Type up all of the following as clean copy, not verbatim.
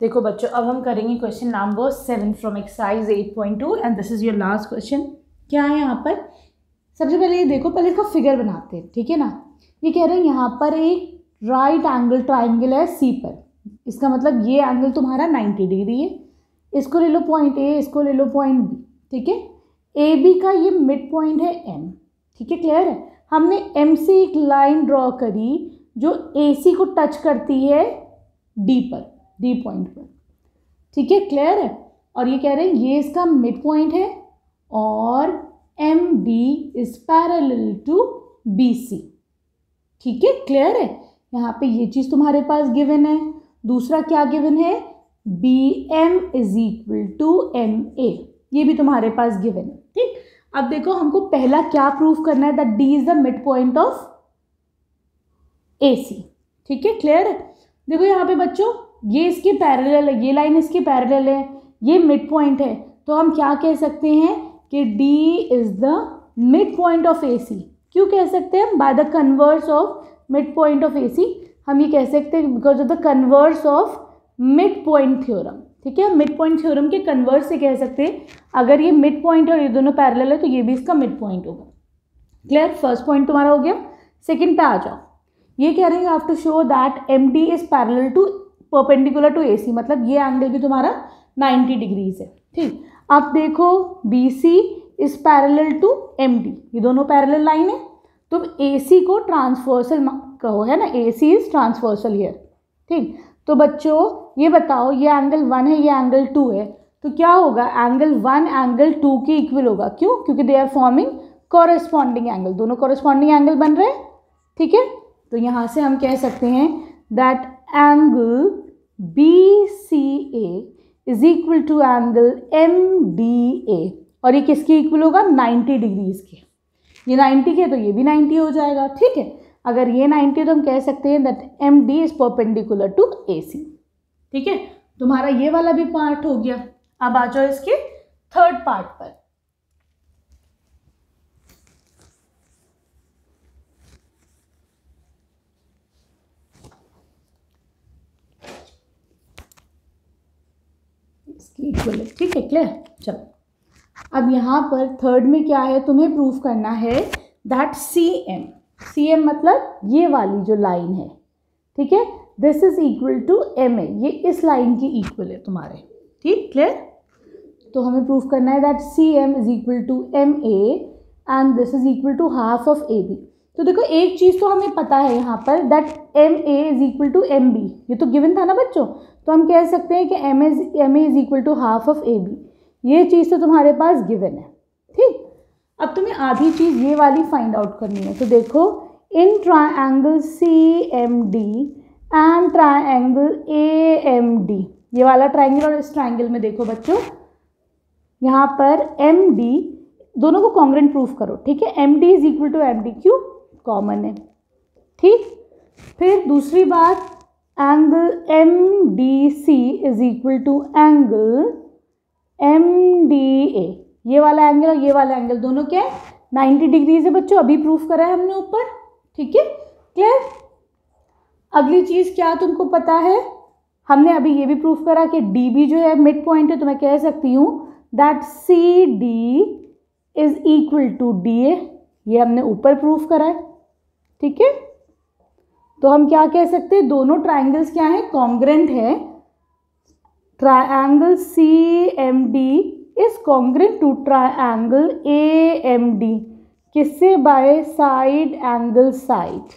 देखो बच्चों, अब हम करेंगे question number 7 from exercise 8.2 and this is your last question. क्या है यहाँ पर? सबसे पहले ये देखो, पहले इसका फिगर बनाते हैं, ठीक है ना। ये कह रहे हैं यहाँ पर एक राइट एंगल ट्राइंगल है सी पर। इसका मतलब ये एंगल तुम्हारा 90 डिग्री है। इसको ले लो पॉइंट ए, इसको ले लो पॉइंट बी, ठीक है। ए बी का ये मिड पॉइंट है एम, ठीक है, क्लियर है। हमने एम से एक लाइन ड्रॉ करी जो ए सी को टच करती है डी पर, डी पॉइंट पर, ठीक है, क्लियर है। और ये कह रहे हैं ये इसका मिड पॉइंट है और M D is parallel to B C, ठीक है, क्लियर है। यहाँ पे ये चीज़ तुम्हारे पास गिवन है। दूसरा क्या गिवन है? B M is equal to M A, ये भी तुम्हारे पास गिवन है, ठीक। अब देखो हमको पहला क्या प्रूफ करना है, that D is the mid point of A C, ठीक है, क्लियर है। देखो यहाँ पे बच्चों, ये इसके पैरेलल है, ये लाइन इसके पैरेलल है, ये मिड पॉइंट है, तो हम क्या कह सकते हैं कि D is the mid point of AC। क्यों कह सकते हैं? By the converse of mid point of AC हम ये कह सकते हैं because of the converse of mid point theorem, ठीक है। मिड पॉइंट थ्योरम के कन्वर्स से कह सकते हैं अगर ये मिड पॉइंट और ये दोनों पैरेलल है तो ये भी इसका मिड पॉइंट होगा, क्लियर। फर्स्ट पॉइंट तुम्हारा हो गया। सेकेंड पे आ जाओ। ये कह रहे हैं you have to show that MD is parallel to perpendicular to AC, मतलब ये एंगल भी तुम्हारा 90 डिग्रीज है, ठीक। अब देखो BC is parallel to MD, ये दोनों पैरेलल लाइन है। तुम AC को ट्रांसवर्सल कहो, है ना, AC इज ट्रांसवर्सल हियर, ठीक। तो बच्चों ये बताओ, ये एंगल 1 है, ये एंगल 2 है, तो क्या होगा? एंगल 1 एंगल 2 के इक्वल होगा। क्यों? क्योंकि they are forming corresponding angle, दोनों कॉरेस्पॉन्डिंग एंगल बन रहे हैं, ठीक है। तो यहाँ से हम कह सकते हैं that angle BCA is equal to angle MDA, और ये किसके इक्वल होगा? 90 डिग्रीज के। ये 90 के तो ये भी 90 हो जाएगा, ठीक है। अगर ये 90 तो हम कह सकते हैं that MD is perpendicular to AC, ठीक है। तुम्हारा ये वाला भी पार्ट हो गया। अब आ जाओ इसके थर्ड पार्ट पर। इक्वल है, ठीक है, क्लियर। चलो अब यहाँ पर थर्ड में क्या है, तुम्हें प्रूफ करना है दैट CM मतलब ये वाली जो लाइन है, ठीक है, this is equal to MA, ये इस लाइन की इक्वल है तुम्हारे, ठीक, क्लियर। तो हमें प्रूफ करना है that CM is equal to MA and this is equal to half of AB। तो देखो एक चीज़ तो हमें पता है यहाँ पर that MA is equal to MB, ये तो गिवन था ना बच्चों। तो हम कह सकते हैं कि MA is equal to half of AB, ये चीज़ तो तुम्हारे पास गिवन है, ठीक। अब तुम्हें आधी चीज़ ये वाली फाइंड आउट करनी है। तो देखो in triangle CMD and triangle AMD, ये वाला ट्रायंगल और इस ट्रायंगल में देखो बच्चों, यहाँ पर MD दोनों को कॉन्ग्रेंट प्रूफ करो, ठीक है। MD is equal to MD, क्यों? कॉमन है, ठीक। फिर दूसरी बात, angle MDC is equal to angle MDA, ये वाला एंगल और ये वाला एंगल दोनों क्या है? 90 डिग्रीज है बच्चों, अभी प्रूफ करा है हमने ऊपर, ठीक है, क्लियर। अगली चीज़ क्या तुमको पता है? हमने अभी ये भी प्रूफ करा कि DB जो है मिड पॉइंट है, तो मैं कह सकती हूँ that CD is equal to DA, ये हमने ऊपर प्रूफ करा है, ठीक है। तो हम क्या कह सकते हैं? दोनों ट्रायंगल्स क्या हैं? कॉन्ग्रेंट है। Triangle CMD is congruent to triangle AMD, किससे? बाय साइड एंगल साइड,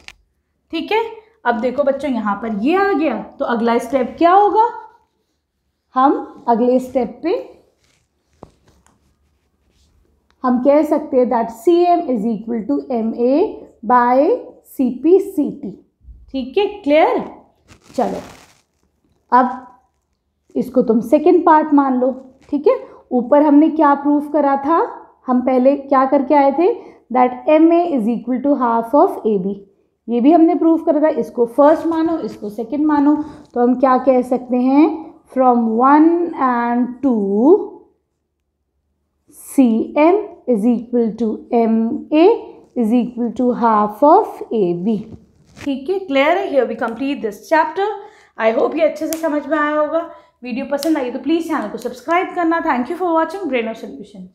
ठीक है। अब देखो बच्चों यहाँ पर ये आ गया, तो अगला स्टेप क्या होगा? हम अगले स्टेप पे हम कह सकते हैं that CM is equal to MA by CPCT, ठीक है, क्लियर। चलो अब इसको तुम सेकेंड पार्ट मान लो, ठीक है। ऊपर हमने क्या प्रूफ करा था? हम पहले क्या करके आए थे that MA is equal to half of AB, ये भी हमने प्रूफ करा था। इसको फर्स्ट मानो, इसको सेकेंड मानो, तो हम क्या कह सकते हैं? From 1 and 2 CM is equal to MA is equal to half of AB, ठीक है, क्लियर है। Here we complete this chapter. I hope ये अच्छे से समझ में आया होगा। वीडियो पसंद आई तो प्लीज़ चैनल को सब्सक्राइब करना। Thank you for watching brain of solution.